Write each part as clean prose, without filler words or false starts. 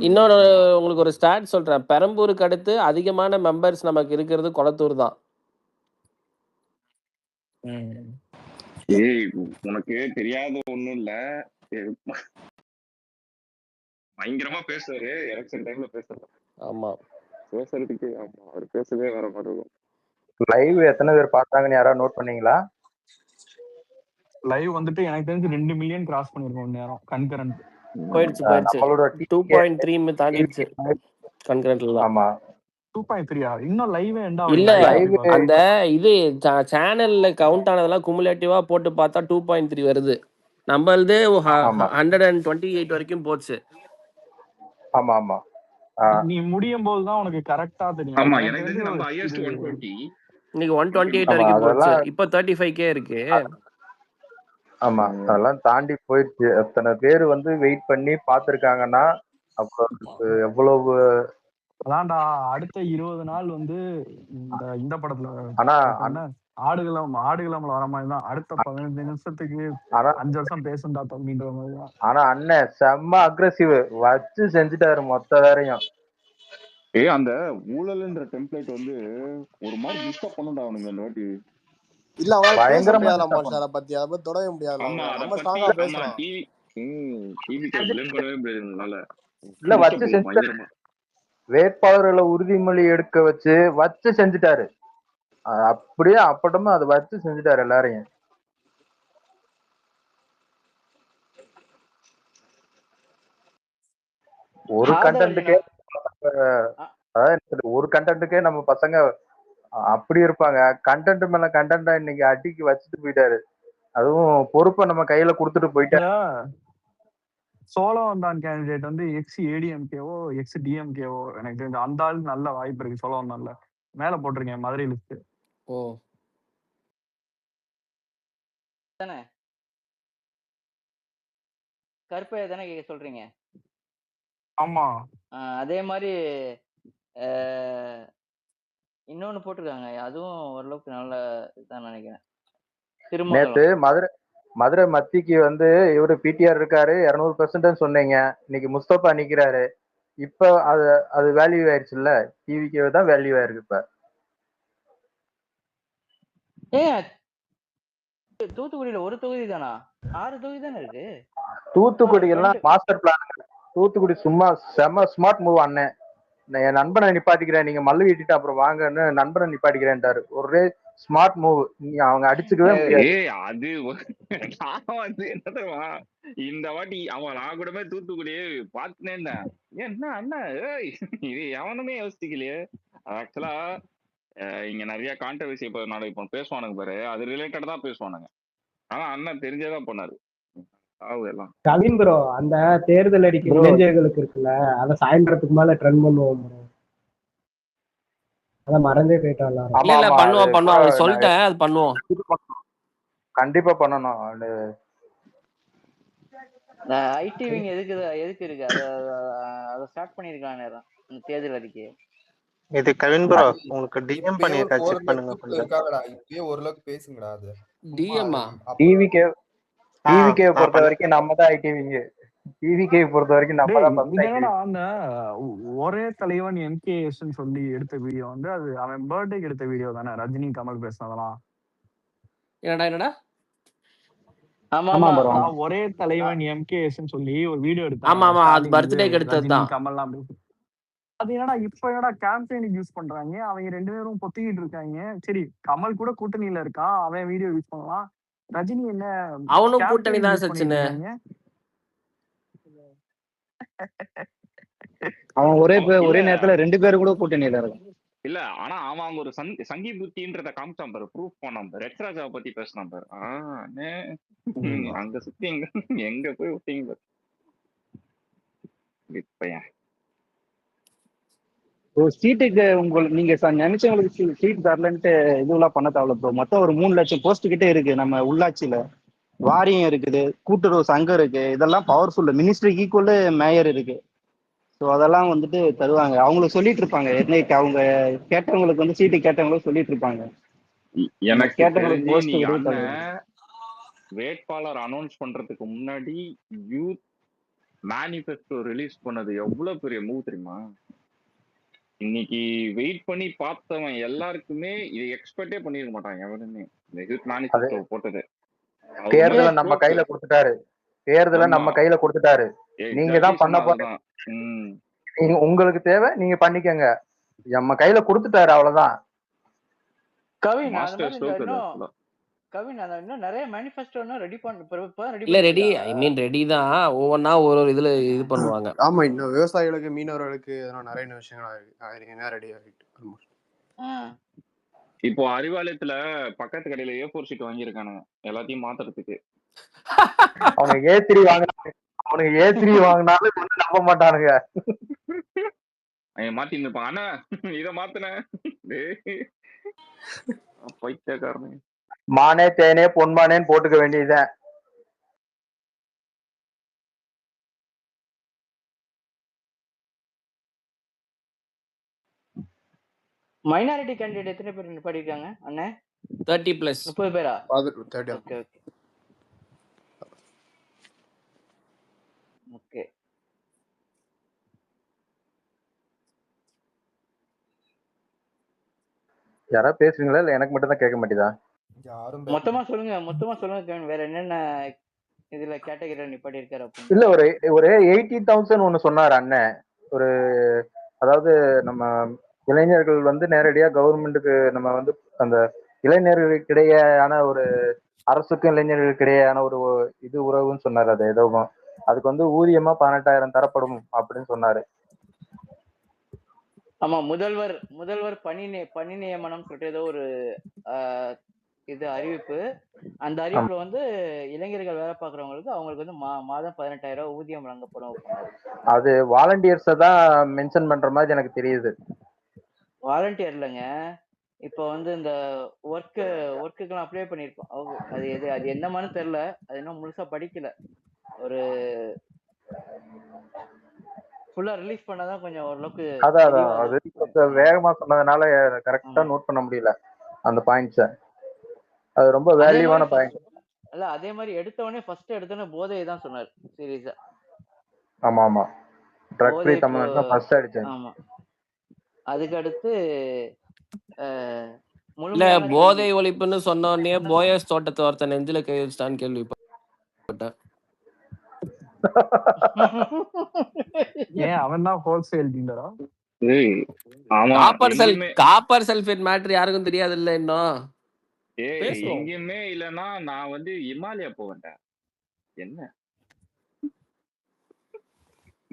இன்னொரு உங்களுக்கு ஒரு ஸ்டாட் சொல்றேன். பெரம்பூருக்கு அடுத்து அதிகமான மெம்பர்ஸ் நமக்கு இருக்கிறது கொளத்தூர் தான். ஏய் உனக்கு தெரியாத ஒண்ணும் இல்ல. பயங்கரமா பேசுவாரு எலெக்ஷன் டைம்ல பேசுறது. ஆமா பேசுறதுக்கு ஆமா அவர் பேசுறதே வேற மாதிரி இருக்கும். லைவ் எத்தனை பேர் பார்த்தாங்கன்னு யாராவது நோட் பண்ணீங்களா? லைவ் வந்துட்டு எனக்கு தெரிஞ்சு 2 மில்லியன் கிராஸ் பண்ணிருக்கோம் ஒரு நேரம் கன்கரண்ட். போயிடுச்சு நம்மளோட 2.3 தாண்டிடுச்சு கன்கரண்ட்ல. ஆமா 2.3 இன்னும் லைவ் இல்ல அந்த இது சேனல்ல கவுண்ட் ஆனதெல்லாம் குமுலேட்டிவா போட்டு பார்த்தா 2.3 வருது. நம்மளது 128 வரைக்கும் போச்சு. ஆமா ஆமா நீ முடியும் போது தான் உனக்கு கரெக்ட்டா தெரியும். ஆமா எனக்கு தெரிஞ்சு நம்ம ஹையஸ்ட் 120 இன்னைக்கு 128 வரைக்கும் போச்சு. இப்போ 35k இருக்கு. ஆமா அதெல்லாம் தாண்டி போயிடுச்சு. எத்தனை பேர் வந்து வெயிட் பண்ணி பாத்துருக்காங்கன்னா அப்போ எவ்வளவு. அதான்டா அடுத்த 20 நாள் வந்து இந்த படத்துல ஆனா ஆடுகளம்ல வர மாதிரி தான். அடுத்த 15 நிமிஷத்துக்கு 5 வருஷம் பேசுண்டா தம்பின்ற மாதிரி தான். ஆனா அண்ணன் செம்ம அக்ரெசிவ் வச்சு செஞ்சுட்டாரு மொத்த வேறையும். அந்த ஊழல்ன்ற டெம்ப்ளேட் வந்து ஒரு மாதிரி டிஸ்டர்ப் பண்ணுடா அவனுங்க இந்த வாட்டி. இல்ல அவனால பேச முடியாதாம் சார். பத்தி அத பத்தி தொடவே முடியாது. ஆமா நம்ம ஸ்ட்ராங்கா பேசலாம். டிவிக்கு ப்ளேம் பண்ணவே முடியாதுனால இல்ல வச்சு செஞ்சுட்டாரு. வேட்பாளர்களை உறுதிமொழி எடுக்க வச்சு செஞ்சுட்டாரு. அப்படியே அப்பட்டமா அதை வச்சு செஞ்சுட்டாரு எல்லாரையும். ஒரு கண்டென்ட்டுக்கே நம்ம பசங்க அப்படி இருப்பாங்க. கண்டென்ட் மேல கண்டென்ட்டா இன்னைக்கு அடிக்கு வச்சுட்டு போயிட்டாரு. அதுவும் பொறுப்பை நம்ம கையில கொடுத்துட்டு போயிட்டாரு. சோழவந்தான் கேண்டிடேட் வந்து எக்ஸ் ஏடிஎம்கேவோ எக்ஸ் டிஎம்கேவோ எனக்கு தெரிஞ்ச அந்த ஆள் நல்ல வாய்ப்பு இருக்கு. சோழவந்தான்ல மேல போட்டிருக்கேன் மதுரை லிஸ்ட். ஓ தானே கருப்பையா தானே கேட்க சொல்றீங்க? ஆமா அதே மாதிரி இன்னொன்னு போட்டிருக்காங்க. அதுவும் ஓரளவுக்கு நல்ல இதுதான் நினைக்கிறேன். நேத்து மதுரை மத்திக்கு வந்து இவரு பிடிஆர் இருக்காரு 200% சொன்னீங்க. இன்னைக்கு முஸ்தபா நிக்கிறாரு. இப்ப அது வேல்யூ ஆயிடுச்சுல்ல. டிவிக்கு தான் வேல்யூ ஆயிருக்கு. இப்ப தூத்துக்குடியில ஒரு தொகுதி தானா? 6 தொகுதி தானே இருக்கு. தூத்துக்குடி எல்லாம் மாஸ்டர் பிளான். தூத்துக்குடி சும்மா செம ஸ்மார்ட் மூவ் அண்ணன். என் நண்பனை நிப்பாட்டிக்கிறேன், நீங்க மல்லு வீட்டிட்டு அப்புறம் வாங்கன்னு நண்பனை நிப்பாட்டிக்கிறேன்ட்டாரு. ஒரே ஸ்மார்ட் மூவ். அவங்க அடிச்சுக்கவே முடியாது. அது வந்து என்ன இந்த வாட்டி அவன் நான் கூடமே தூத்துக்குடியே பாத்துனேன். என்ன அண்ணா இது எவனுமே யோசிக்கலையே. ஆக்சுவலா இங்க நிறைய கான்ட்ரவர்சி இப்போ பேசுவானுங்க பாரு. அது ரிலேட்டட் தான் பேசுவானுங்க. ஆனா அண்ணன் தெரிஞ்சதான் பண்ணாரு. கவின் ப்ரோ அந்த தேர்தல் அறிக்கை இளைஞர்களுக்கு இருக்குல்ல, அத சாயந்தரத்துக்கு மேல ட்ரெண்ட் பண்ணுவோம் ப்ரோ. அத மறந்தே போயிட்டோம். பண்ணுவோம் சொல்லிட்டேன். அது பண்ணுவோம், கண்டிப்பா பண்ணணும். ஐடி விங் எதுக்கு இருக்கு? அத ஸ்டார்ட் பண்ணிருக்கானே அந்த தேர்தல் அறிக்கை. இது கவின் ப்ரோ உங்களுக்கு டிஎம் பண்ணிருக்கா, செக் பண்ணுங்க கொஞ்சம். இப்பவே ஓரளவுக்கு பேசுங்கடா. அது டிஎம்மா டிவிகே பொறுத்த வரைக்கும் நம்ம தான் ஐடிவிங்க. டிவிகே பொறுத்த வரைக்கும் நம்ம தான். அந்த ஒரே தலைவன் எம்கேஎஸ் சொல்லி எடுத்த வீடியோ வந்து அது அவன் பர்த்டேக்கு எடுத்த வீடியோ தானே? ரஜினி கமல் பேசினதெல்லாம் என்னடா ஒரே தலைவன் எம்கேஎஸ் சொல்லி ஒரு வீடியோ எடுத்தாங்க. ஆமா ஆமா அது பர்த்டேக்கு எடுத்ததுதான். கமல்லாம் பேசி அது என்னடா இப்ப என்னடா கேம்பெயினுக்கு யூஸ் பண்றாங்க. அவங்க 2 பேரும் பொத்திக்கிட்டு இருக்காங்க. சரி கமல் கூட கூட்டணியில இருக்கான், அவன் வீடியோ யூஸ் பண்ணலாம். ரஜினி என்ன அவனும் கூட்டணி தான் சச்சின். அவன் ஒரே நேரத்துல 2 பேரும் கூட கூட்டணியில இருக்கான். இல்ல ஆனா அவன் அங்க ஒரு சங்கி புத்தின்றத காமிச்சான் பாரு, ப்ரூஃப் பண்ணான் பாரு. ரெட்ராஜாவை பத்தி பேசினான் பாரு. அங்க சுத்தி எங்க போய் விட்டீங்க பாரு. சீட்டுக்கு நீங்க நினைச்சவங்களுக்கு சீட் தரலன்ட்டு இதுவெல்லாம் பண்ண தேவையில்ல ப்ரோ. மொத்தம் ஒரு 3 லட்சம் போஸ்ட் கிட்டே இருக்கு நம்ம உள்ளாட்சியில. வாரியம் இருக்குது, கூட்டுறவு சங்கம் இருக்கு. இதெல்லாம் பவர்ஃபுல். மினிஸ்ட்ரிக்கு ஈக்குவல் மேயர் இருக்கு. ஸோ அதெல்லாம் வந்துட்டு தருவாங்க. அவங்களுக்கு சொல்லிட்டு இருப்பாங்க. என்னைக்கு அவங்க கேட்டவங்களுக்கு வந்து சீட்டு கேட்டவங்களுக்கு சொல்லிட்டு இருப்பாங்க. எனக்கு கேட்டவங்களுக்கு வேட்பாளர் அனௌன்ஸ் பண்றதுக்கு முன்னாடி யூத் மேனிஃபெஸ்டோ ரிலீஸ் பண்ணது எவ்வளவு பெரிய மூவ் தெரியுமா? இன்னைக்கு வெயிட் பண்ணி பார்த்தவன் எல்லாருக்குமே இதை எக்ஸ்பெக்டே பண்ணிருக்க மாட்டாங்க எவனுமே. இந்த ஹிட் மேனிஃபெஸ்டோ போட்டது தேர்தலை நம்ம கையில கொடுத்துட்டாரு. தேர்தலை நம்ம கையில கொடுத்துட்டாரு. நீங்க தான் பண்ண போறீங்க. உங்களுக்கு தேவை நீங்க பண்ணிக்கங்க. நம்ம கையில கொடுத்துட்டாரு, அவ்வளவுதான். கவின் இன்னும் நிறைய மேனிஃபெஸ்டோ ரெடி இல்ல ரெடி, ஐ மீன் ரெடி தான். ஒவ்வொன்னா ஒரு இதுல இது பண்ணுவாங்க. ஆமா, இன்னும் விவசாயிகளுக்கு மீனவர்களுக்கு நிறைய விஷயங்கள் ரெடி ஆகிட்டு. இப்போ அறிவாலயத்துல பக்கத்து கடையில A4 ஷீட் வாங்கியிருக்கானுங்க எல்லாத்தையும் மாத்துறதுக்கு. அவனுக்கு A3 வாங்கினாலும் நம்ப மாட்டானுங்க. மாத்தின்னு இருப்பான். ஆனா இத மாத்தின பைத்தியக்காரனே. மானே தேனே பொன்மானேன்னு போட்டுக்க வேண்டியதுதான். மைனாரிட்டி கேண்டிடேட் எத்தனை பேர் நிப்பாட்டிருக்காங்க அண்ணே? 30+. 30 பேரா? 30. Okay okay okay. யாராவது பேசுறீங்களா இல்ல எனக்கு மட்டும் தான் கேட்க மாட்டேதா? மொத்தமா சொல்லுங்க வேற என்னென்ன இதுல கேட்டகரியில நிப்பாட்டி இருக்காரு அப்ப? இல்ல ஒரு 80,000 ஒண்ணு சொன்னாரு அண்ணன். ஒரு அதாவது நம்ம இளைஞர்கள் வந்து நேரடியா கவர்மெண்ட்டுக்கு நம்ம வந்து அந்த இளைஞர்களுக்கு இடையேயான ஒரு அரசுக்கும் இளைஞர்களுக்கு இடையேயான ஒரு இது உறவுன்னு சொன்னாரு. அது ஏதோ அதுக்கு வந்து ஊதியமா 18,000 தரப்படும் அப்படின்னு சொன்னாரு. ஆமா, முதல்வர் பணி நியமனம் சொல்லிட்டு ஏதோ ஒரு இது அறிவிப்பு. அந்த அறிவிப்புல வந்து இளைஞர்கள் வேலை பாக்குறவங்களுக்கு அவங்களுக்கு வந்து மாதம் 18,000 ஊதியம் வழங்கப்படும். அது வாலண்டியர்ஸ் தான் மென்ஷன் பண்ற மாதிரி எனக்கு தெரியுது. வாலண்டியர் இல்லைங்க, இப்போ வந்து இந்த ஒர்க்குக்கெல்லாம் அப்ளை பண்ணிருப்போம். அது என்னமான்னு தெரியல, அது இன்னும் முழுசா படிக்கல. ஒரு ஃபுல்லா ரிலீஸ் பண்ணாதான் கொஞ்சம் ஓரளவுக்கு. அதான் அது கொஞ்சம் வேகமா சொன்னதுனால கரெக்டா நோட் பண்ண முடியல அந்த பாயிண்ட்ஸ. அது ரொம்ப வேல்யூவான பாயிண்ட். இல்ல அதே மாதிரி எடுத்தவனே போதை தான் சொன்னாரு சீரியஸா. ஆமா ஆமா, ட்ரக் ஃப்ரீ தமிழ்நாடு தான் ஃபர்ஸ்ட் அடிச்சேன். ஆமா, அதுக்கு அடுத்து இல்ல போதை ஒழிப்புன்னு சொன்ன உடனே போயஸ் தோட்டத்தை ஒருத்தன் நெஞ்சில கை வச்சுட்டான்னு கேள்விப்பட்டேன். ஏன் அவன் தான் ஹோல்சேல் டீலரா? காப்பர் சல்பேட் மேட்டர் யாருக்கும் தெரியாது இல்ல இன்னும். எங்கேயுமே இல்லன்னா நான் வந்து இமாலயா போவேன்டா. என்ன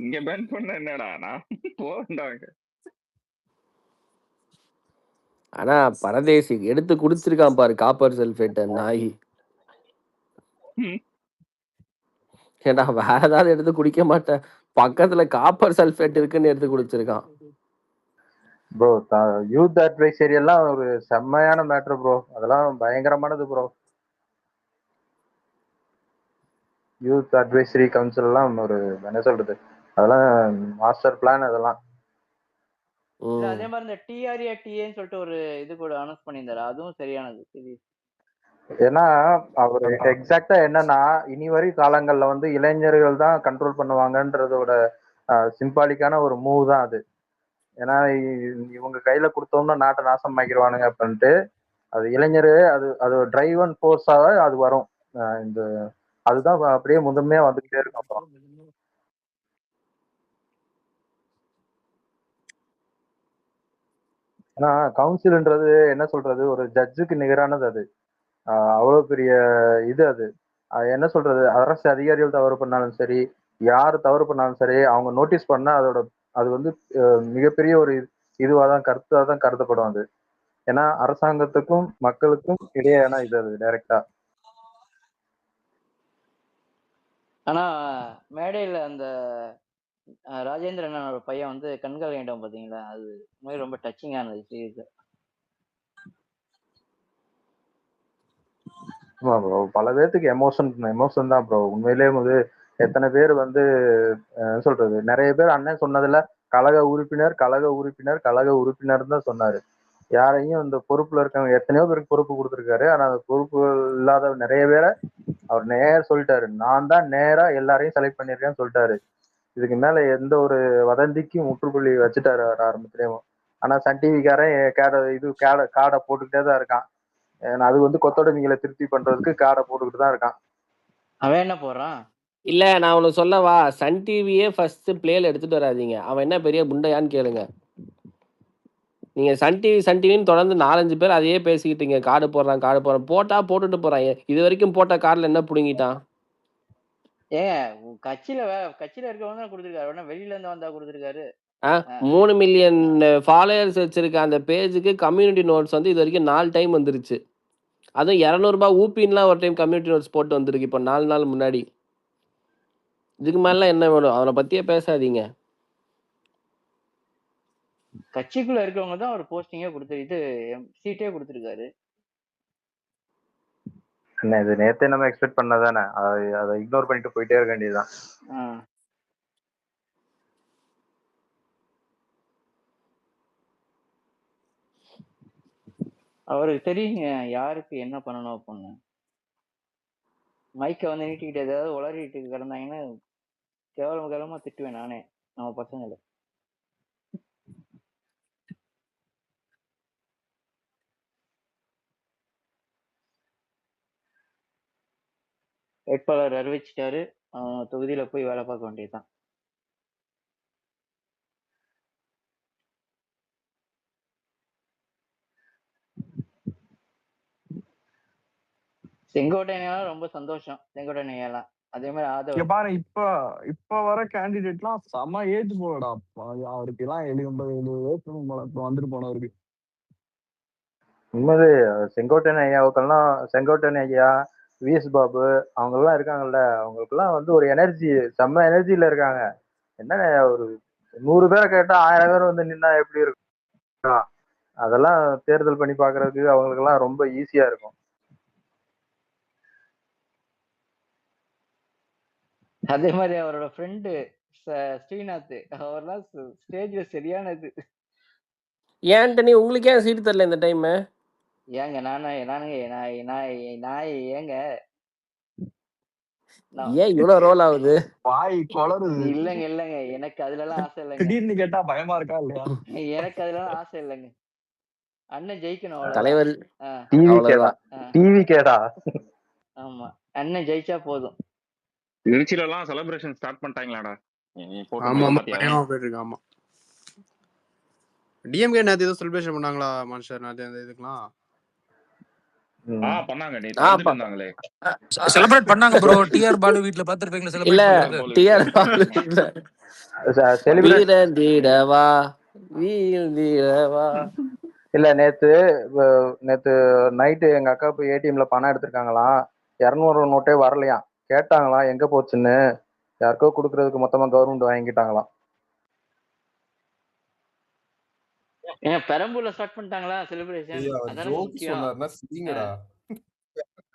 இங்க பேன் பண்ண என்னடா, நான் போவேன்டாங்க. ஆனா பரதேசி எடுத்து குடிச்சிருக்கான் பாரு காப்பர் சல்பேட் நாய். ஏன்னா வேற ஏதாவது எடுத்து குடிக்க மாட்டேன், பக்கத்துல காப்பர் சல்பேட் இருக்குன்னு எடுத்து குடிச்சிருக்கான். ப்ரோ யூத் அட்வைசரி எல்லாம் ஒரு செம்மையான மேட்டர் ப்ரோ. அதெல்லாம் பயங்கரமானது ப்ரோ. யூத் அட்வைசரி கவுன்சில் எல்லாம் ஒரு என்ன சொல்றது, அதெல்லாம் மாஸ்டர் பிளான் அதெல்லாம். அதே மாதிரி இந்த TRATAன்னு சொல்லிட்டு ஒரு இது கூட அனௌன்ஸ் பண்ணியிருந்தாரு, அதுவும் சரியானது. ஏன்னா அவர் எக்ஸாக்டா என்னன்னா இனி வரை காலங்கள்ல வந்து இளைஞர்கள் தான் கண்ட்ரோல் பண்ணுவாங்கன்றதோட சிம்பாலிக்கான ஒரு மூவ் தான் அது. ஏன்னா இவங்க கையில கொடுத்தோம்னா நாட்டை நாசம் ஆக்கிடுவானுங்க அப்படின்ட்டு அது இளைஞர் அது டிரைவ் அண்ட் ஃபோர்ஸாக அது வரும். இந்த அதுதான் அப்படியே முதன்மையா வந்துகிட்டே இருக்கும். அப்புறம் ஏன்னா கவுன்சில்ன்றது என்ன சொல்றது, ஒரு ஜட்ஜுக்கு நிகரானது. அது அவ்வளவு பெரிய இது. அது என்ன சொல்றது, அரசு அதிகாரிகள் தவறு பண்ணாலும் சரி, யாரு தவறு பண்ணாலும் சரி, அவங்க நோட்டீஸ் பண்ணா அது வந்து மிகப்பெரிய ஒரு இதுவாதான் கருத்தாதான் கருதப்படும் அது. ஏன்னா அரசாங்கத்துக்கும் மக்களுக்கும் இடையேயான இது அது டைரக்டா. ஆனா மேடையில அந்த ராஜேந்திரன் பையன் வந்து கண்கள் வேண்டாம் பாத்தீங்களா, அது மாதிரி ரொம்ப டச்சிங்கானது சீரியஸா. பல பேர்த்துக்கு எமோஷன் தான் ப்ரோ. உண்மையிலேயே வந்து எத்தனை பேர் வந்து சொல்றது, நிறைய பேர் அண்ணன் சொன்னதுல கழக உறுப்பினர் தான் சொன்னாரு. யாரையும் இந்த பொறுப்புல இருக்கவங்க எத்தனையோ பேருக்கு பொறுப்பு கொடுத்துருக்காரு. ஆனா அந்த பொறுப்பு இல்லாத நிறைய பேரை அவர் நேர சொல்லிட்டாரு. நான் தான் நேரா எல்லாரையும் செலக்ட் பண்ணிருக்கேன்னு சொல்லிட்டாரு. இதுக்கு மேல எந்த ஒரு வதந்திக்கும் முற்றுப்புள்ளி வச்சுட்டாரு அவர் ஆரம்பத்திலேயும். ஆனா சன் டிவிக்காரன் காடை போட்டுக்கிட்டே தான் இருக்கான். அது வந்து கொத்தடிமைகளை திருப்தி பண்றதுக்கு காடை போட்டுக்கிட்டு தான் இருக்கான். அவன் என்ன போடுறான்? இல்ல நான் உனக்கு சொல்லவா, சன் டிவியே ஃபர்ஸ்ட் பிளேல எடுத்துட்டு வராதீங்க. அவன் என்ன பெரிய குண்டையான்னு கேளுங்க. நீங்க சன் டிவின்னு தொடர்ந்து 4-5 பேர் அதையே பேசிக்கிட்டீங்க. கார்டு போடுறான் போட்டா போட்டுட்டு போறான். இது வரைக்கும் போட்ட கார்டுல என்ன புடுங்கிட்டான்? ஏங்க கட்சியில இருக்கவங்க தான் கொடுத்துருக்காரு. உடனே வெளியில இருந்து வந்தா கொடுத்துருக்காரு. 3 மில்லியன் ஃபாலோயர்ஸ் வச்சிருக்க அந்த பேஜுக்கு கம்யூனிட்டி நோட்ஸ் வந்து இது வரைக்கும் 4 டைம் வந்துருச்சு. அதுவும் ₹200 ஊப்பின்லாம் ஒரு டைம் கம்யூனிட்டி நோட்ஸ் போட்டு வந்திருக்கு இப்போ 4 நாள் முன்னாடி. இதுக்கு மேல என்ன வேணும்? அவனை பத்தியே பேசாதீங்க. கட்சிக்குள்ள இருக்கவங்க தான் ஒரு போஸ்டிங்கே சீட்டே கொடுத்துருக்காரு. என்ன இது நேத்தே நம்ம எக்ஸ்பெக்ட் பண்ணதானே, அதை இக்னோர் பண்ணிட்டு போயிட்டே இருக்க வேண்டியதுதான். அவருக்கு தெரியுங்க யாருக்கு என்ன பண்ணணும் அப்படின்னு. மைக்கை வந்து நீட்டிக்கிட்டு ஏதாவது உளறிட்டு கிடந்தாங்கன்னா கேவலமா திட்டுவேன் நானே நம்ம பசங்களை. வேட்பாளர் அறிவிச்சிட்டாரு, தொகுதியில போய் வேலை பார்க்க வேண்டியதுதான். செங்கோட்டையெல்லாம் ரொம்ப சந்தோஷம். செங்கோட்டையெல்லாம் அதே மாதிரி ஆதரவு பாரு. இப்ப வர கேண்டிடேட்லாம் செம ஏஜ் போடா. அவருக்கு எல்லாம் 70 வயசு வந்துட்டு போனவருக்கு. உண்மையே செங்கோட்டையன் ஐயா, விஎஸ் பாபு அவங்க எல்லாம் இருக்காங்கல்ல, அவங்களுக்குலாம் வந்து ஒரு எனர்ஜி, செம்ம எனர்ஜில இருக்காங்க. என்ன ஒரு 100 பேரை கேட்டா 1000 பேர் வந்து நின்னா எப்படி இருக்கும்? அதெல்லாம் தேர்தல் பண்ணி பாக்குறதுக்கு அவங்களுக்கு எல்லாம் ரொம்ப ஈஸியா இருக்கும். அதே மாதிரி அவரோட ஃப்ரெண்டு ஸ்ரீநாத், அவர்லாம் ஸ்டேஜ்ல சரியானது. ஏன்டனி உங்களுக்கு ஏன் சீட்டு தரல இந்த டைம்? ஏங்க ஏங்க ஏன் இவ்வளவு ரோல் ஆகுது? வாய் கொளருது. இல்லங்க எனக்கு அதுல எல்லாம் ஆசை இல்லைங்க. திடீர்னு கேட்டா பயமா இருக்கா இல்லையா? எனக்கு அதுல எல்லாம் ஆசை இல்லைங்க. அண்ணன் ஜெயிக்கணும் தலைவர். டிவி கேடா. ஆமா, அண்ணன் ஜெயிச்சா போதும். திருச்சியில எல்லாம் செலிப்ரேஷன் ஸ்டார்ட் பண்ணிட்டாங்களாடா? ஆமா. டிஎம்கே நேத்து ஏதோ செலிப்ரேஷன் பண்ணாங்களா மான்ஸ்டர்? நேத்து அந்த இதுக்குலாம் பண்ணாங்க. நேத்து வந்தாங்களே. செலிப்ரேட் பண்ணாங்க ப்ரோ. டிஆர் பாலு வீட்ல பாத்துருப்பீங்களா செலிப்ரேட் இல்ல டிஆர் பாலு செலிப்ரேட் வீரதீடவா வீரதீடவா. இல்ல நேத்து நைட்டு எங்க அக்கா போய் ஏடிஎம்ல பணம் எடுத்திருக்காங்களாம். 200 நோட்டே வரலையாம். கேட்டாங்களாம் எங்க போச்சுன்னு. யாருக்கோ கொடுக்கறதுக்கு மொத்தமா கவர்மெண்ட் வாங்கிட்டாங்களாம். பெரம்பூர்ல ஸ்டார்ட் பண்ணிட்டாங்களா செலிப்ரேஷன்? அதான முக்கியம்.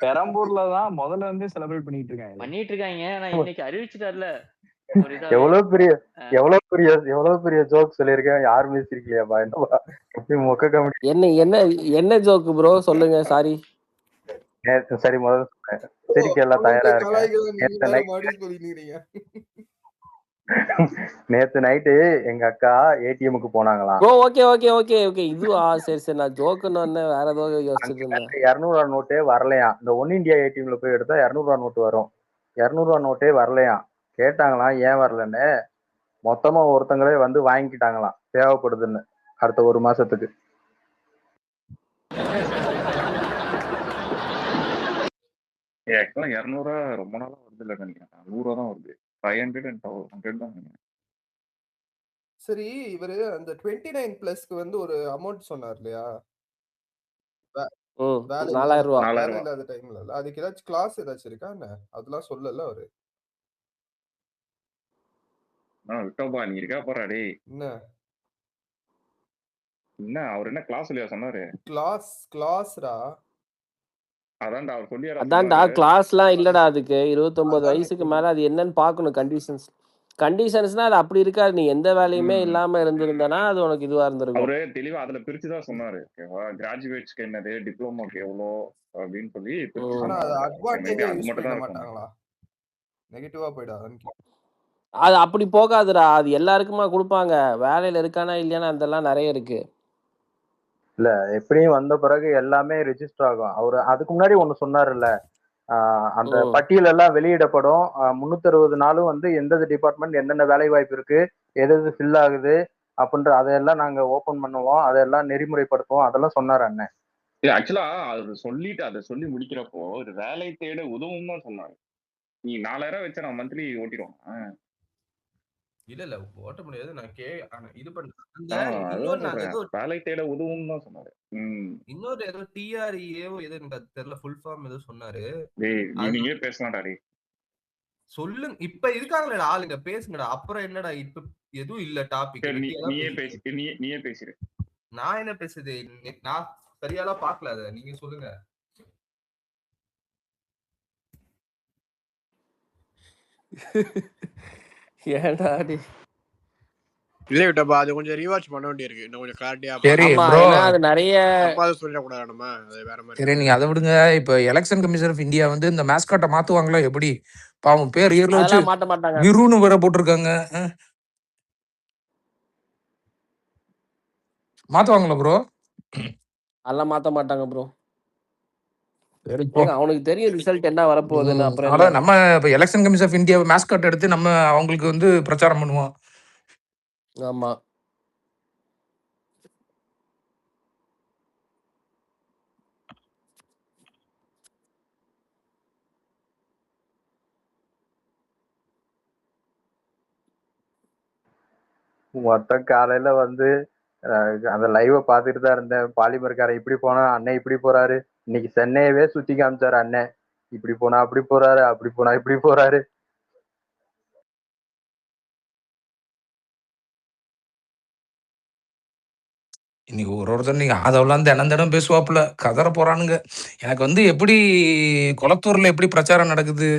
பெரம்பூர்ல தான் முதல்ல இருந்தே செலிப்ரேட் பண்ணிட்டு இருக்காங்க. ஆனா இன்னைக்கு அறிவிச்சிட்டார்ல. எவ்வளவு பெரிய ஜோக் சொல்லிருக்கேன். யாருமே சிரிக்கலையாப்பா? என்ன ஜோக் ப்ரோ சொல்லுங்க. சாரி. சரி, முதல்ல சிரிக்க எல்லாம் தயாரா இருக்கேன். நேத்து நைட்டு எங்க அக்கா ஏடிஎம்க்கு போனாங்களாம். ஓகே இதுவா? சரி நான் ஜோக்குன்னு வேற ஏதோ யோசிச்சுட்டு இருந்தேன். 200 நோட்டே வரலையாம். இந்த ஒன் இந்தியா ஏடிஎம்ல போய் எடுத்தா 200 நோட்டு வரும். 200 நோட்டே வரலையாம். கேட்டாங்களாம் ஏன் வரலன்னு. மொத்தமா ஒருத்தங்களே வந்து வாங்கிக்கிட்டாங்களாம் தேவைப்படுதுன்னு அடுத்த 1 மாசத்துக்கு. ஆக்சுவலா 200 ரொம்ப நாளா வருது இல்ல நினைக்கிறேன். 100 தான் வருது. 500 and 100 தான் நினைக்கிறேன். சரி, இவரு அந்த 29 பிளஸ்க்கு வந்து ஒரு அமௌண்ட் சொன்னார் இல்லையா? 4000 இல்லாத டைம்ல அதுக்கு ஏதாச்சும் கிளாஸ் ஏதாச்சும் இருக்கா என்ன? அதெல்லாம் சொல்லல அவரு. விட்டோபா நீ இருக்கா போறா டேய். என்ன அவர் என்ன கிளாஸ் இல்லையா சொன்னாரு? கிளாஸ்ரா அதான்டா அவர் சொல்லியாரா? அதான்டா கிளாஸ்லாம் இல்லடா. அதுக்கு 29 வயசுக்கு மேல அது என்னன்னு பார்க்கணும். கண்டிஷன்ஸ்னா அது அப்படி இருக்காது. நீ எந்த வேலையுமே இல்லாம இருந்திருந்தனா அது உனக்கு இதுவா இருந்திருக்கும். அவரு தெளிவா அதுல பிரிச்சுதான் சொன்னாரு. கிராஜுவேட்ஸ்க்கு என்னது, டிப்ளமோக்கு எவ்வளோ அப்படின்னு சொல்லி. ஆனா அது அட்வான்டேஜ் யூஸ் பண்ண மாட்டாங்களா? நெகட்டிவா போய்டாதுன்னு. அது அப்படி போகாதுடா. அது எல்லாருக்குமா குடுப்பாங்க. வேலையில இருக்கானா இல்லையான்னு அதெல்லாம் நெறைய இருக்கு. இல்ல எப்படியும் வந்த பிறகு எல்லாமே ரெஜிஸ்டர் ஆகும். அவரு அதுக்கு முன்னாடி ஒண்ணு சொன்னாருல்ல, அந்த ம். பட்டியல் எல்லாம் வெளியிடப்படும். 360 நாளும் வந்து எந்தெந்த டிபார்ட்மெண்ட் என்னென்ன வேலை வாய்ப்பு இருக்கு, எது எது ஃபில் ஆகுது அப்படின்ற அதையெல்லாம் நாங்க ஓபன் பண்ணுவோம், அதெல்லாம் நெறிமுறைப்படுத்துவோம், அதெல்லாம் சொன்னாரு அண்ணன். ஆக்சுவலா அது சொல்லிட்டு அதை சொல்லி முடிக்கிறப்போ ஒரு வேலை தேட உதவும் தான் சொன்னாரு. நீ 4000 வச்சு நான் மந்த்லி ஓட்டிடுவான். இல்ல ஓட்ட முடியாது. நான் இது பண்றேன். அந்த அதுதான் இன்னொன்னு அது சொல்றேன். ஏதோ வேலை தேட உதவும் தான் சொன்னாரு. இன்னொரு ஏதோ TREO ஏதோ எனக்கு அது தெரியல, ஃபுல் ஃபார்ம் ஏதோ சொன்னாரு. டேய் அது நீங்க பேசலாம்டா டேய். சொல்லுங்க, இப்ப இருக்காங்களேடா ஆளுங்க, பேசுங்கடா. அப்புறம் என்னடா இப்ப எதுவும் இல்ல டாபிக், சரி, வெட்டியா தான் நீயே பேசிட்டு பேசி நீயே பேசிடு. நான் என்ன பேசுது? நான் சரியாலாம் பார்க்கல அத. நீங்க சொல்லுங்க. ஏன்டா டேய்? இல்லை விட்டப்பா, அது கொஞ்சம் ரீவாட்ச் பண்ண வேண்டியிருக்கு. இன்னும் கொஞ்சம் கிளாரிட்டியா சரி ஆமா. ப்ரோ, ஏன்னா அது நெறைய தப்பா சொல்லிடக்கூடாது நம்ம. அது வேற மாதிரி சரி நீங்க அதை விடுங்க. இப்போ எலெக்ஷன் கமிஷன் ஆஃப் இந்தியா வந்து இந்த மேஸ்காட்டை மாத்துவாங்களா எப்படி? பாவம் பேர் இயர்ல வச்சு அதெல்லாம் மாட்ட மாட்டாங்க. விருன்னு வேற போட்டிருக்காங்க. மாத்துவாங்களா ப்ரோ? அதெல்லாம் மாத்த மாட்டாங்க ப்ரோ. சரி போ. ஏங்க அவனுக்கு தெரியும் ரிசல்ட் என்ன வரப்போகுதுன்னு. அப்புறம் என்ன? அதான் நம்ம இப்போ election commission of India mascot எடுத்து நம்ம அவங்களுக்கு வந்து பிரச்சாரம் பண்ணுவோம். ஆமா. மொத்தம் காலையில வந்து அந்த லைவ பாத்துட்டு தான் இருந்தேன். பாலிமர்காரன் இப்படி போனா, அண்ணன் இப்படி போறாரு. இன்னைக்கு சென்னையவே சுத்தி காமிச்சாரு அண்ணன். இப்படி போனா அப்படி போறாரு, அப்படி போனா இப்படி போறாரு. இன்னைக்கு ஒருத்தர் நீங்க அதெல்லாம் தினம் பேசுவாப்புல கதற போறானுங்க. எனக்கு வந்து எப்படி குளத்தூர்ல எப்படி பிரச்சாரம் நடக்குது,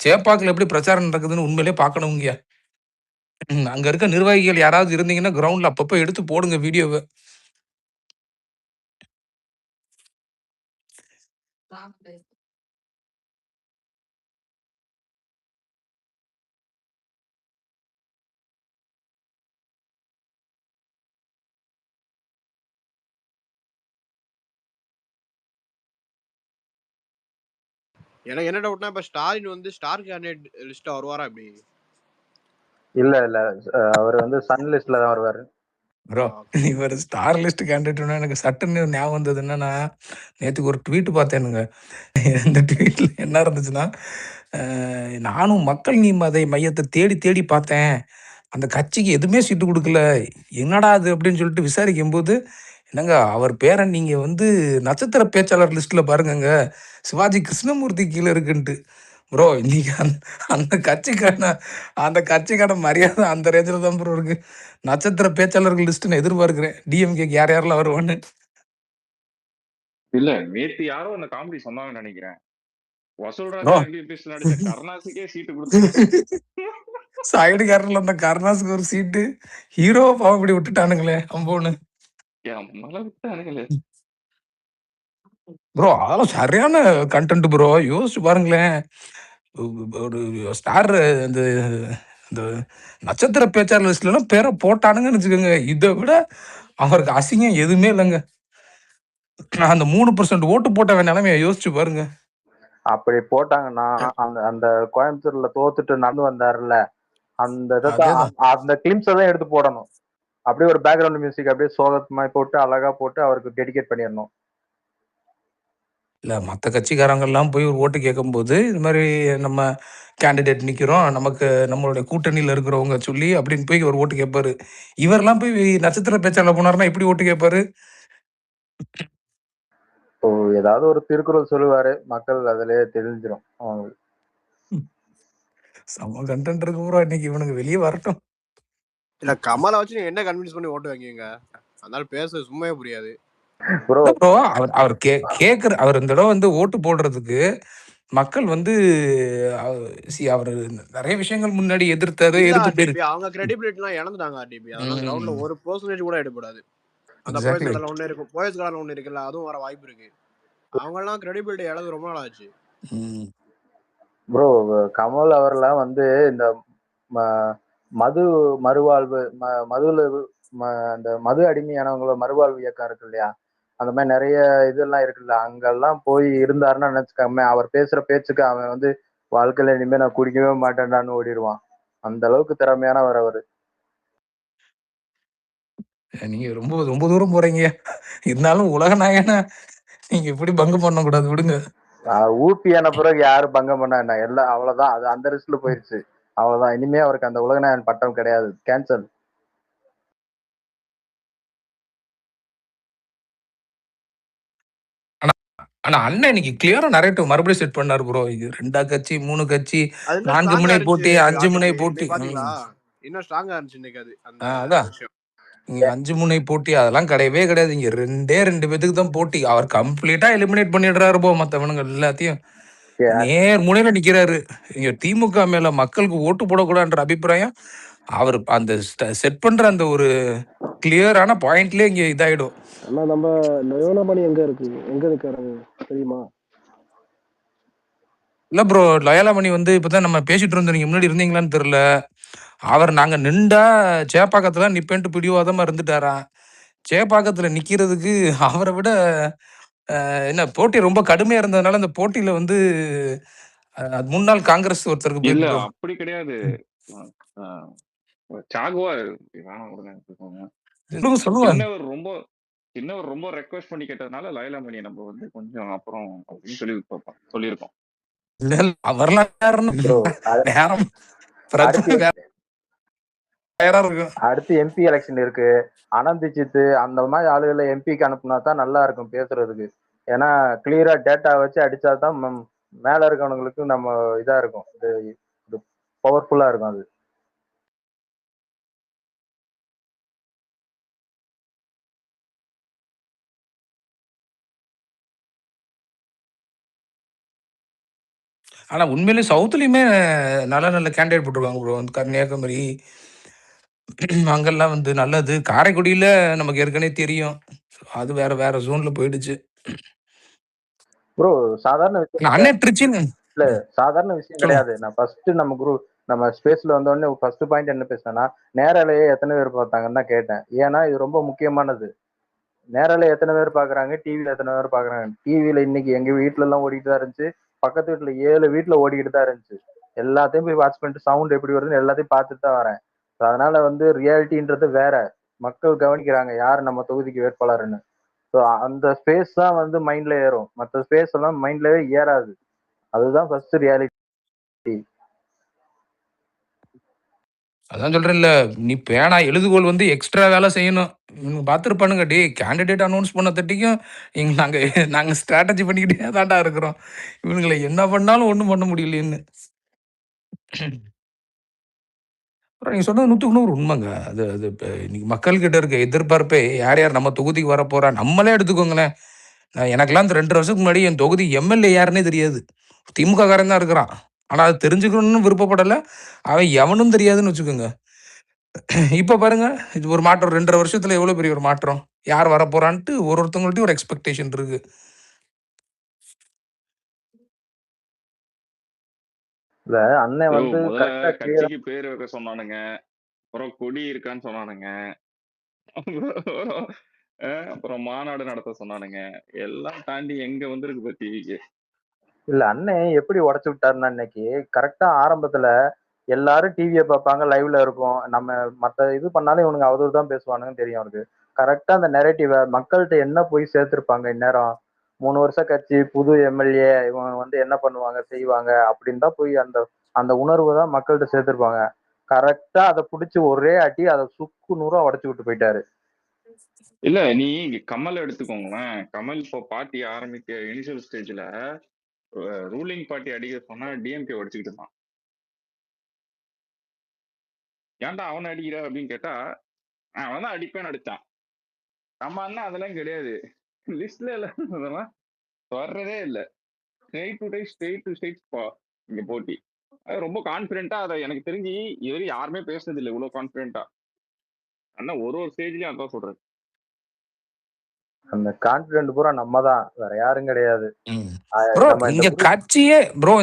சேப்பாக்குல எப்படி பிரச்சாரம் நடக்குதுன்னு உண்மையிலே பார்க்கணுங்கய்யா. அங்க இருக்க நிர்வாகிகள் யாராவது இருந்தீங்கன்னா கிரவுண்ட்ல அப்பப்போ எடுத்து போடுங்க வீடியோவை. எனக்கு என்ன டவுட்னா, இப்ப ஸ்டாலின் வந்து ஸ்டார் கேண்டிடேட் லிஸ்ட்ல வருவாரா இப்படி? இல்ல இல்ல, அவர் வந்து சன் லிஸ்ட்ல தான் வருவாரு. ப்ரோ இவர் ஸ்டார் லிஸ்ட் கேண்டிடேட்னா எனக்கு சட்டுன்னு ஞாபகம் வந்தது என்னன்னா, நேற்றுக்கு ஒரு ட்வீட் பார்த்தேனுங்க. இந்த ட்வீட்ல என்ன இருந்துச்சுன்னா, நானும் மக்கள் நீ அதை மையத்தை தேடி தேடி பார்த்தேன், அந்த கட்சிக்கு எதுவுமே சீட்டு கொடுக்கல, என்னடா அது அப்படின்னு சொல்லிட்டு விசாரிக்கும் போது, என்னங்க அவர் பேரை நீங்க வந்து நட்சத்திர பேச்சாளர் லிஸ்ட்ல பாருங்கங்க, சிவாஜி கிருஷ்ணமூர்த்தி கீழே இருக்குன்ட்டு. ப்ரோ இன்னைக்கு அந்த கட்சிக்கான மரியாதை அந்த ரேஞ்சில் தான் ப்ரோ இருக்கு. நட்சத்திர பேச்சாளர்கள் லிஸ்ட் நான் எதிர்பார்க்கிறேன். டிஎம்கேக்கு யார் யாரெல்லாம் வருவான்னு. இல்ல நேத்து யாரோ அந்த காமெடி சொன்னாங்கன்னு நினைக்கிறேன். வசூல்ராஜா ப்ரோ MBBS நடிச்ச கருணாஸுக்கே சீட்டு கொடுத்து சைடு கேரக்டர்ல அந்த கருணாஸுக்கு ஒரு சீட்டு, ஹீரோவை பாவப்படி விட்டுட்டானுங்களே அம்போன்னு. விட்டானுங்களே. ப்ரோ அதெல்லாம் சரியான கண்டென்ட் ப்ரோ, யோசிச்சு பாருங்களேன். ஒரு ஸ்டார் இந்த இந்த நட்சத்திர பேச்சாளர் லிஸ்ட்லாம் பேரை போட்டானுங்கன்னு வச்சுக்கோங்க, இதை விட அவருக்கு அசிங்கம் எதுவுமே இல்லைங்க. அந்த 3% ஓட்டு போட்ட நிலைமையை யோசிச்சு பாருங்க. அப்படி போட்டாங்கன்னா அந்த அந்த கோயம்புத்தூர்ல தோத்துட்டு நடந்து வந்தாருல்ல, அந்த அதேதான். அந்த கிளிம்ஸை தான் எடுத்து போடணும். அப்படியே ஒரு பேக்ரவுண்ட் மியூசிக் அப்படியே சோகமாய் போட்டு அழகா போட்டு அவருக்கு டெடிகேட் பண்ணிடணும். இல்லை மற்ற கட்சிக்காரங்கெல்லாம் போய் ஒரு ஓட்டு கேட்கும்போது இது மாதிரி நம்ம கேண்டிடேட் நிற்கிறோம், நமக்கு நம்மளுடைய கூட்டணியில் இருக்கிறவங்க சொல்லி அப்படின்னு போய் ஒரு ஓட்டு கேட்பாரு. இவரெல்லாம் போய் நட்சத்திர பேச்சாளர் போனாருன்னா எப்படி ஓட்டு கேட்பாரு? இப்போ ஏதாவது ஒரு திருக்குறள் சொல்லுவாரு, மக்கள் அதுலயே தெரிஞ்சிடும். செம்ம கண்டென்ட் இருக்கு ப்ரோ. இன்னைக்கு இவனுக்கு வெளியே வரட்டும். இல்ல கமலை வச்சு நீங்க என்ன கன்வின்ஸ் பண்ணி ஓட்டு வாங்கிங்க? அதனால பேச சும்மாவே புரியாது ப்ரோ. அவர் கேட்குற அவர் இந்த தடவை வந்து ஓட்டு போடுறதுக்கு மக்கள் வந்து அவர் நிறைய விஷயங்கள் முன்னாடி எதிர்த்தாரு, எதிர்த்து அவங்க கிரெடிபிலிட்டி எல்லாம் இழந்துட்டாங்க ஆர்டிபி. அதனால கிரவுண்ட்ல ஒரு பெர்சன்டேஜ் கூட எடுப்படாது. அந்த போயஸ் கடல ஒண்ணு இருக்கு, போயஸ் கடல ஒண்ணு இருக்குல்ல, அதுவும் வர வாய்ப்பு இருக்கு. அவங்க எல்லாம் கிரெடிபிலிட்டி இழந்து ரொம்ப நாள் ஆச்சு. ப்ரோ கமல் அவர்லாம் வந்து இந்த மது மறுவாழ்வு மதுல அந்த மது அடிமையானவங்கள மறுவாழ்வு இயக்கம் இருக்கு இல்லையா, அந்த மாதிரி நிறைய இதெல்லாம் இருக்குல்ல, அங்கெல்லாம் போய் இருந்தாருன்னா நினைச்சுக்காம அவர் பேசுற பேச்சுக்கு அவன் வந்து வாழ்க்கையில இனிமே நான் குடிக்கவே மாட்டேன்டான்னு ஓடிடுவான். அந்த அளவுக்கு திறமையானவர் அவரு. நீங்க ரொம்ப ரொம்ப தூரம் போறீங்க. இருந்தாலும் உலக நாயகனா நீங்க இப்படி பங்கு பண்ண கூடாது, விடுங்க. ஊபி ஆன பிறகு யாரு பங்கம் பண்ணா என்ன, எல்லாம் அவ்வளவுதான், அது அந்த லிஸ்ட்ல போயிருச்சு. அவ்வளவுதான், இனிமே அவருக்கு அந்த உலகநாயகன் பட்டம் கிடையாது, கேன்சல். ஆனா அண்ணன் இன்னைக்கு கிளியரா நரேட்டிவ் மறுபடியும் செட் பண்ணாரு ப்ரோ. இது 2 கட்சி 3 கட்சி அது இன்னும் 4 ஸ்ட்ராங்கா முனை இருந்துச்சு போட்டி 5 முனை ஆர்டிபி. போட்டி. பாத்தீங்களா, இன்னும் ஸ்ட்ராங்கா இருந்துச்சு இன்னைக்கு அது அந்த அதான் விஷயம். இங்க 5 முனை போட்டி அதெல்லாம் கிடையவே கிடையாது. இங்க 2 பேத்துக்கு தான் போட்டி. அவர் கம்ப்ளீட்டா எலிமினேட் பண்ணிடுறாரு போ மத்தவனுங்க எல்லாத்தையும். நேர் முனையில நிக்கிறாரு. இங்க திமுக மேல மக்களுக்கு ஓட்டு போடக்கூடாதுன்ற அபிப்பிராயம் அவர் அந்த செட் பண்ற அந்த ஒரு கிளியரான பாயிண்ட்லயே இங்க இதாயிடும். ஆனா நம்ம லயோலாமணி எங்க இருக்காரு தெரியுமா? இல்ல ப்ரோ, லயோலாமணி வந்து இப்பதான் நம்ம பேசிட்டு இருந்தோம், நீங்க முன்னாடி இருந்தீங்களான்னு தெரியல. அவர் நாங்க நின்றா சேப்பாக்கத்துல நிப்பேன்ட்டு பிடிவாதமா இருந்துட்டாராம். சேப்பாக்கத்துல நிக்கிறதுக்கு அவரை விட என்ன போட்டி ரொம்ப கடுமையா இருந்ததுனால அந்த போட்டியில வந்து முன்னாள் காங்கிரஸ் ஒருத்தருக்கு இல்ல போயிட்டு ப்ரோ. அப்படி கிடையாது. சாகுவா சொல்லுங்க. சின்னவர் ரொம்ப ரெக்வெஸ்ட் பண்ணி கேட்டதுனால லயலாமணி நம்ம வந்து கொஞ்சம் அப்புறம் அப்படின்னு சொல்லியிருக்கோம். அடுத்து எம்பி எலெக்ஷன் இருக்கு. அனந்த் சித்து அந்த மாதிரி ஆளுகளை எம்பிக்கு அனுப்புனா தான் நல்லா இருக்கும் பேசுறதுக்கு. ஏன்னா கிளியரா டேட்டா வச்சு அடிச்சா தான் மேல இருக்கவங்களுக்கு நம்ம இதா இருக்கும், இது பவர்ஃபுல்லா இருக்கும் அது. ஆனா உண்மையிலேயே சவுத்துலயுமே நல்ல நல்ல கேண்டிடேட் போட்டிருக்காங்க ப்ரோ. வந்து கன்னியாகுமரி அங்கெல்லாம் வந்து நல்லது. காரைக்குடியில நமக்கு ஏற்கனவே தெரியும், அது வேற வேற ஜோன்ல போயிடுச்சு ப்ரோ. சாதாரண விஷயம் இல்ல, சாதாரண விஷயம் கிடையாது. நான் ஃபர்ஸ்ட் நம்ம ஸ்பேஸ்ல வந்தோடனே ஃபர்ஸ்ட் பாயிண்ட் என்ன பேசினேன்னா, நேரலையே எத்தனை பேர் பார்த்தாங்கன்னு தான் கேட்டேன். ஏன்னா இது ரொம்ப முக்கியமானது. நேரலை எத்தனை பேர் பாக்குறாங்க, டிவில எத்தனை பேர் பாக்குறாங்க. டிவில இன்னைக்கு எங்க வீட்டுல எல்லாம் ஓடிட்டு தான் இருந்துச்சு, பக்கத்து வீட்டுல 7 வீட்டுல ஓடிக்கிட்டு தான் இருந்துச்சு. எல்லாத்தையும் போய் வாட்ச் பண்ணிட்டு சவுண்ட் எப்படி வருதுன்னு எல்லாத்தையும் பார்த்துட்டு தான் வரேன். அதனால வந்து ரியாலிட்டின்றது வேற. மக்கள் கவனிக்கிறாங்க யாரு நம்ம தொகுதிக்கு வேட்பாளர்னு. ஸோ அந்த ஸ்பேஸ் தான் வந்து மைண்ட்ல ஏறும், மற்ற ஸ்பேஸ் எல்லாம் மைண்ட்லவே ஏறாது. அதுதான் ஃபர்ஸ்ட் ரியாலிட்டி. அதான் சொல்றேன்ல, நீ பேனா எழுதுகோள் வந்து எக்ஸ்ட்ரா வேலை செய்யணும். இவங்க பார்த்துருப்பானுங்க, டே கேண்டிடேட் அனௌன்ஸ் பண்ண தட்டிக்கும் நாங்க ஸ்ட்ராட்டஜி பண்ணிக்கிட்டே தாண்டா இருக்கிறோம், இவனுங்களை என்ன பண்ணாலும் ஒன்றும் பண்ண முடியலன்னு. நீங்க சொன்னது 100க்கு 100 உண்மைங்க. அது அது இப்போ இன்னைக்கு மக்கள்கிட்ட இருக்க எதிர்பார்ப்பே யார் யார் நம்ம தொகுதிக்கு வர போறா. நம்மளே எடுத்துக்கோங்களேன், எனக்கெல்லாம் இந்த 2 வருஷத்துக்கு முன்னாடி என் தொகுதி எம்எல்ஏ யாருன்னே தெரியாது. திமுக காரன் தான் இருக்கிறான். ஆனா அது தெரிஞ்சுக்கணும்னு விருப்பப்படலை. அவன் எவனும் தெரியாதுன்னு வச்சுக்கோங்க. இப்ப பாருங்க, இது ஒரு மாற்றம் 2.5 வருஷத்துல எவ்வளவு பெரிய ஒரு மாற்றம். யார் வரப்போறான்ட்டு ஒருத்தவங்கள்ட்டையும் ஒரு எக்ஸ்பெக்டேஷன் இருக்கு. இல்ல அண்ணன் வந்து முதல்ல கட்சிக்கு பேர் வைக்க சொன்னானுங்க, அப்புறம் கொடி இருக்கான்னு சொன்னானுங்க, அப்புறம் மாநாடு நடத்த சொன்னானுங்க. எல்லாம் தாண்டி எங்க வந்திருக்கு டிவிக்கு. இல்ல அண்ணன் எப்படி உடைச்சு விட்டாருன்னா, இன்னைக்கு கரெக்டா ஆரம்பத்துல எல்லாரும் டிவியை பார்ப்பாங்க, லைவ்ல இருக்கும், நம்ம மத்த இது பண்ணாலும் இவனுங்க அவதூறு தான் பேசுவானுங்கன்னு தெரியும் அவருக்கு. கரெக்டா அந்த நெரேட்டிவை மக்கள்கிட்ட என்ன போய் சேர்த்திருப்பாங்க இந்நேரம். 3 வருஷம் கட்சி, புது எம்எல்ஏ, இவங்க வந்து என்ன பண்ணுவாங்க செய்வாங்க அப்படின்னு தான் போய் அந்த அந்த உணர்வு தான் மக்கள்கிட்ட சேர்த்திருப்பாங்க. கரெக்டா அதை பிடிச்சி ஒரே அடி அதை சுக்கு நூறா உடைச்சு விட்டு போயிட்டாரு. இல்ல நீ கமல் எடுத்துக்கோங்களேன். கமல் இப்போ பார்ட்டி ஆரம்பிக்க இனிஷியல் ஸ்டேஜ்ல ரூலிங் பார்ட்டி அடிக்க சொன்னா டிஎம்கே உடைச்சுக்கிட்டு இருந்தான். ஏன்டா அவனை அடிக்கிற அப்படின்னு கேட்டா, அவன் தான் அடிப்பேன்னு அடிச்சான். நம்ம அண்ணா அதெல்லாம் கிடையாது, லிஸ்ட்ல எல்லாம் வர்றதே இல்லை. ஸ்ட்ரெயிட் டு ஸ்ட்ரெயிட் இங்க போட்டி. அது ரொம்ப கான்பிடென்ட்டா, அதை எனக்கு தெரிஞ்சு இதுவரை யாருமே பேசுனது இல்லை இவ்வளவு கான்பிடென்ட்டா. அண்ணா ஒரு ஸ்டேஜ்லயும் அதான் சொல்றது. அந்த கான்பிடென்ட் பூரா நம்ம தான், வேற யாரும் கிடையாது. ப்ரோ நம்ம இந்த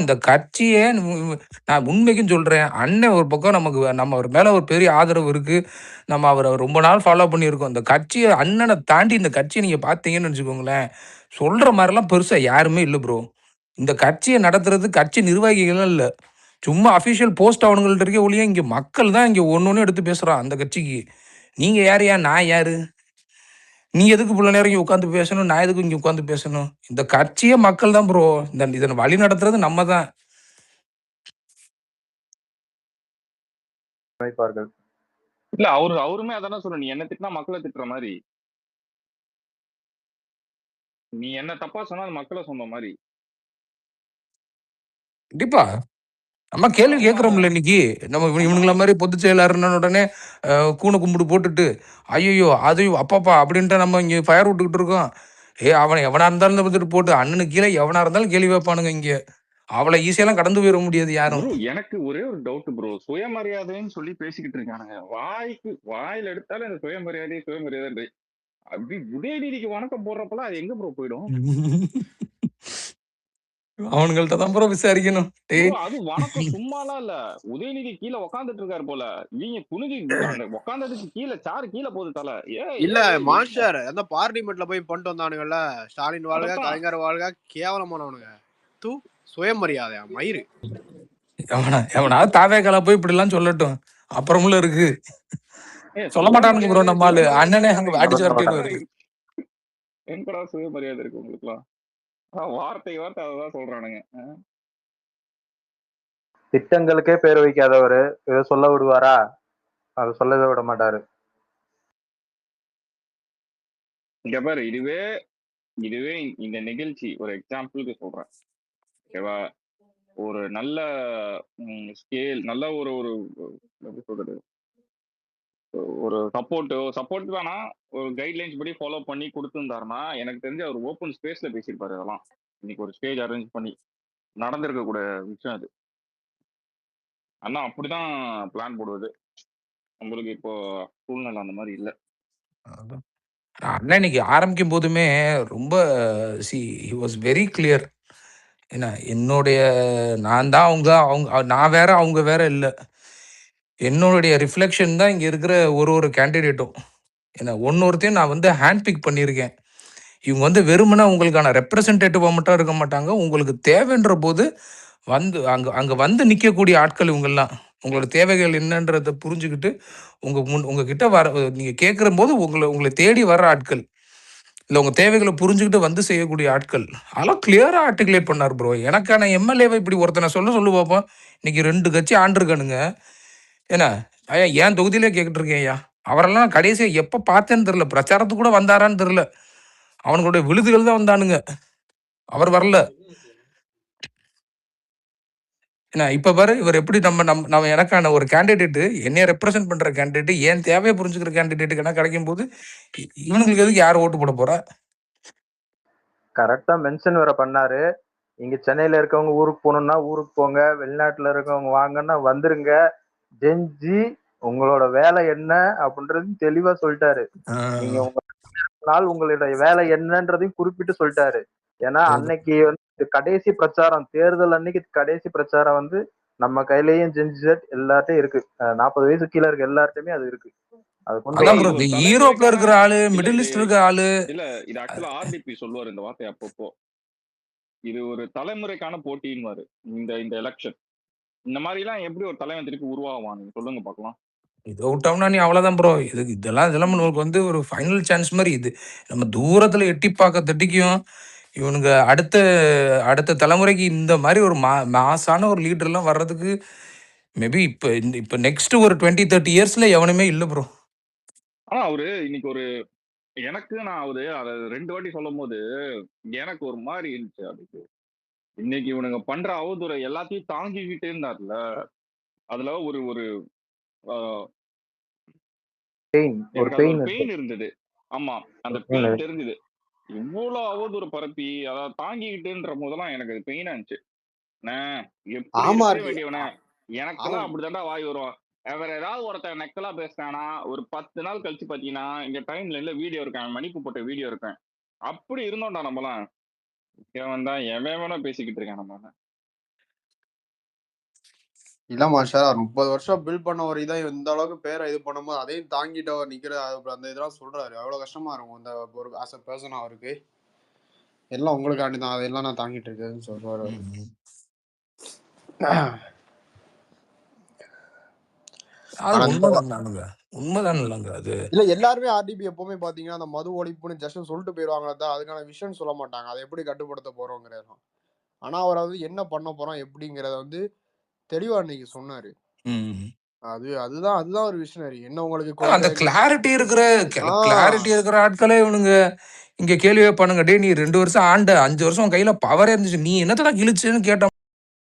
இந்த கட்சியே நான் உண்மைக்கும் சொல்றேன். அண்ணன் ஒரு பக்கம் நம்ம அவர் மேல ஒரு பெரிய ஆதரவு இருக்கு. நம்ம அவரை ரொம்ப நாள் ஃபாலோ பண்ணியிருக்கோம். இந்த கட்சியை அண்ணனை தாண்டி இந்த கட்சியை நீங்க பாத்தீங்கன்னு வச்சுக்கோங்களேன், சொல்ற மாதிரிலாம் பெருசா யாருமே இல்லை ப்ரோ. இந்த கட்சியை நடத்துறது கட்சி நிர்வாகிகள் இல்ல, சும்மா அபிஷியல் போஸ்ட் அவனுங்கள்ட்ட இருக்க ஒழிய இங்க மக்கள் தான் இங்க ஒன்னொன்னு எடுத்து பேசுறான் அந்த கட்சிக்கு. நீங்க யாரு, நான் யாரு? நீ எதுக்கு இவ்வளோ நேரம் இங்கே உட்காந்து பேசணும், நான் எதுக்கு இங்கே உட்காந்து பேசணும்? இந்த கட்சியே மக்கள் தான் ப்ரோ. இதனை வழி நடத்துறது நம்ம தான். அமைப்பார்கள். இல்ல அவருமே அதானே சொல்ற, நீ என்ன திட்டினா மக்களை திட்டுற மாதிரி, நீ என்ன தப்பா சொன்னா அது மக்களை சொன்ன மாதிரி. கண்டிப்பா நம்ம கேள்வி கேட்கிறோம்ல இன்னைக்கு. நம்ம இவனுங்கள மாதிரி பொதுச் செயலாளர்ன உடனே கூணு கும்பிடு போட்டுட்டு ஐயோ அதையும் அப்பாப்பா அப்படின்ட்டு நம்ம இங்க ஃபயர் விட்டுக்கிட்டு இருக்கோம். அவனை எவனா இருந்தாலும் வந்துட்டு போட்டு அண்ணனுக்கு கீழே எவனா இருந்தாலும் கேள்வி வைப்பானுங்க இங்க. அவளை ஈஸியெல்லாம் கடந்து போயிட முடியாது யாரும். எனக்கு ஒரே ஒரு டவுட் ப்ரோ, சுயமரியாதைன்னு சொல்லி பேசிக்கிட்டு இருக்கானுங்க. வாயில எடுத்தாலும் இந்த சுயமரியாதை அப்படி உதயநிதிக்கு வணக்கம் போடுறப்பெல்லாம் அது எங்க ப்ரோ போயிடும்? அவனுங்கள்ட்ட தான் ப்ரோ விசாரிக்கணும். அது வணக்கம் சும்மாலாம் இல்ல, உதயநிதி கீழே உட்காந்துட்டு இருக்காரு போல, இவங்க குனிஞ்சு உட்காந்ததுக்கு கீழே சாரு கீழே போகுது தலை. இல்ல மாஸ்டர் அந்த பார்லிமெண்ட்ல போய் பண்ணிட்டு வந்தானுங்கல்ல, ஸ்டாலின் வாழ்க கலைஞர் வாழ்க, கேவலமானவனுங்க. தூ சுயமரியாதையா மயிறு. எவனாவது தாவேக்கால போய் இப்படி எல்லாம் சொல்லட்டும், அப்புறமுள்ள இருக்கு சொல்ல மாட்டானுங்க ப்ரோ. நம்ம ஆளு அண்ணனே அங்க அடிச்சு வரட்டிடுவாரு. எங்கடா சுயமரியாதை இருக்கு உங்களுக்கு எல்லாம்? வார்த்தை அதான் சொல்றானுங்க. திட்டங்களுக்கே பேர் வைக்காதவரு இதை சொல்ல விடுவாரா? அதை சொல்லவே விட மாட்டாரு. இங்க பாரு, இதுவே இந்த நிகழ்ச்சி ஒரு எக்ஸாம்பிளுக்கு சொல்றேன், ஓகேவா? ஒரு நல்ல ஸ்கேல், நல்ல ஒரு எப்படி சொல்றது, ஒரு சப்போர்ட் வேணா, ஒரு கைட்லைன்ஸ் படி ஃபாலோ பண்ணி கொடுத்துருந்தாருன்னா எனக்கு தெரிஞ்சு அவர் ஓப்பன் ஸ்பேஸ்ல பேசியிருப்பாரு. அதெல்லாம் இன்னைக்கு ஒரு ஸ்டேஜ் அரேஞ்ச் பண்ணி நடந்திருக்க கூட விஷயம் அது. ஆனா அப்படிதான் பிளான் போடுவது. உங்களுக்கு இப்போ சூழ்நிலை அந்த மாதிரி இல்லை. அண்ணன் இன்னைக்கு ஆரம்பிக்கும் போதுமே ரொம்ப he was very clear. என்ன என்னுடைய நான் தான் அவங்க நான் வேற அவங்க வேற இல்லை, என்னுடைய ரிஃப்ளெக்ஷன் தான் இங்கே இருக்கிற ஒரு கேண்டிடேட்டும். ஏன்னா ஒன்னொருத்தையும் நான் ஹேண்ட் பிக் பண்ணியிருக்கேன். இவங்க வெறுமனே உங்களுக்கான ரெப்ரசன்டேட்டிவாக மட்டும் இருக்க மாட்டாங்க, உங்களுக்கு தேவைன்ற போது அங்கே நிற்கக்கூடிய ஆட்கள் இவங்கெல்லாம். உங்களோட தேவைகள் என்னன்றதை புரிஞ்சுக்கிட்டு உங்ககிட்ட வர நீங்கள் கேட்குற போது உங்களை தேடி வர ஆட்கள், இல்லை உங்கள் தேவைகளை புரிஞ்சுக்கிட்டு செய்யக்கூடிய ஆட்கள், அதெல்லாம் கிளியராக ஆர்டிகுலேட் பண்ணார் ப்ரோ. எனக்கான எம்எல்ஏவை இப்படி ஒருத்தனை சொல்லு பார்ப்போம். இன்னைக்கு 2 கட்சி ஆண்டிருக்கானுங்க. ஏன்னா ஐயா ஏன் தொகுதியிலே கேட்டுட்டு இருக்கேன் ஐயா, அவரெல்லாம் கடைசியாக எப்போ பார்த்தேன்னு தெரில, பிரச்சாரத்துக்கு கூட வந்தாரான்னு தெரில, அவனுடைய விழுதுகள் தான் வந்தானுங்க, அவர் வரல. ஏன்னா இப்ப பாரு இவர் எப்படி நம்ம எனக்கான ஒரு கேண்டிடேட், என்னைய ரெப்ரசென்ட் பண்ற கேண்டிடேட், ஏன் தேவையை புரிஞ்சுக்கிற கேண்டிடேட்டுக்கு என்ன கிடைக்கும் போது இவனுங்களுக்கு எதுக்கு யார் ஓட்டு போட போறா? கரெக்டா மென்ஷன் வேற பண்ணாரு. இங்க சென்னையில இருக்கவங்க ஊருக்கு போகணும்னா ஊருக்கு போங்க, வெளிநாட்டுல இருக்கவங்க வாங்கன்னா வந்துருங்க, ஜென்ஜி உங்களோட வேலை என்ன அப்படின்றது தெளிவா சொல்லிட்டாரு. நீங்க உங்களுடைய வேலை என்னன்றதையும் குறிப்பிட்டு சொல்லிட்டாரு. ஏன்னா அன்னைக்கு கடைசி பிரச்சாரம், தேர்தல் அன்னைக்கு கடைசி பிரச்சாரம் நம்ம கையிலயும் ஜென்ஜி செட் எல்லார்ட்டையும் இருக்கு. 40 வயசு கீழே இருக்க எல்லார்ட்டையுமே அது இருக்கு. யூரோப்ல இருக்கிற ஆளு, மிடில் ஈஸ்ட் இருக்கிற ஆளு இல்ல, இது ஆக்சுவலா ஆர்டிபி சொல்லுவாரு இந்த வார்த்தை அப்பப்போ. இது ஒரு தலைமுறைக்கான போட்டின்னு இந்த எலெக்ஷன். இந்த மாதிரி எல்லாம் எப்படி ஒரு தலைவன் திருப்பி உருவாகுவான் நீங்க சொல்லுங்க பாக்கலாம். இதை விட்டோம்னா நீ அவ்வளவுதான் ப்ரோ. இதெல்லாம் நமக்கு ஒரு ஃபைனல் சான்ஸ் மாதிரி. இது நம்ம தூரத்துல எட்டி பார்க்க தட்டிக்கும். இவனுங்க அடுத்த தலைமுறைக்கு இந்த மாதிரி ஒரு மாசான ஒரு லீடர் எல்லாம் வர்றதுக்கு மேபி இப்ப நெக்ஸ்ட் ஒரு 20-30 இயர்ஸ்ல எவனுமே இல்லை ப்ரோ. ஆனா அவரு இன்னைக்கு எனக்கு நான் அதை 2 வாட்டி சொல்லும் போது எனக்கு ஒரு மாதிரி இருந்துச்சு. அதுக்கு இன்னைக்கு இவனுங்க பண்ற அவதூறை எல்லாத்தையும் தாங்கிக்கிட்டே இருந்தார்ல, அதுல ஒரு பெயின் இருந்தது. ஆமா, அந்த பெயின் தெரிஞ்சது. இவ்வளவு அவதூறு பரப்பி அதை தாங்கிக்கிட்டுன்ற போதெல்லாம் எனக்கு அது பெயினா இருந்துச்சு. எப்படி வேண்டியவன எனக்கெல்லாம் அப்படித்தாண்டா வாய் வரும். வேற ஏதாவது ஒருத்தன் நெக்கலா பேசினானா ஒரு 10 நாள் கழிச்சு பாத்தீங்கன்னா இங்க டைம்ல இல்ல வீடியோ இருக்கேன், மணிப்பு போட்ட வீடியோ இருக்கேன், அப்படி இருந்தோம்டா நம்மலாம். இவன் தான் எவனோ பேசிக்கிட்டு இருக்கான் நம்ம. இல்ல மாஸ்டர் 30 வருஷம் பில்ட் பண்ண ஒரு இதை இந்த அளவுக்கு பேரை இது பண்ணும்போது அதையும் தாங்கிட்டு அவர் நிக்கிற அந்த இதெல்லாம் சொல்றாரு. எவ்வளவு கஷ்டமா இருக்கும் இந்த ஒரு ஆஸ் அ பர்சன் அவருக்கு. எல்லாம் உங்களுக்காண்டி தான், அதெல்லாம் நான் தாங்கிட்டு இருக்கேன்னு சொல்றாரு. உண்மைதான் இல்லைங்க அது. இல்ல எல்லாருமே ஆர்டிபி எப்பவுமே பாத்தீங்கன்னா அந்த மது ஒழிப்புன்னு ஜஸ்ட் சொல்லிட்டு போயிடுவாங்க, அதுக்கான விஷயம் சொல்ல மாட்டாங்க, அதை எப்படி கட்டுப்படுத்த போறோங்கிறதெல்லாம். ஆனா அவர் வந்து என்ன பண்ண போறோம் எப்படிங்கறத வந்து தெளிவா இன்னைக்கு சொன்னாரு. அதுதான் ஒரு விஷனரி. என்ன உங்களுக்கு அந்த கிளாரிட்டி இருக்கிற ஆட்களே இவனுங்க இங்க கேள்வியே பண்ணுங்க. டே நீ 2 வருஷம் ஆண்ட 5 வருஷம் கையில பவர் இருந்துச்சு, நீ என்னத்தடா கிழிச்சுன்னு கேட்ட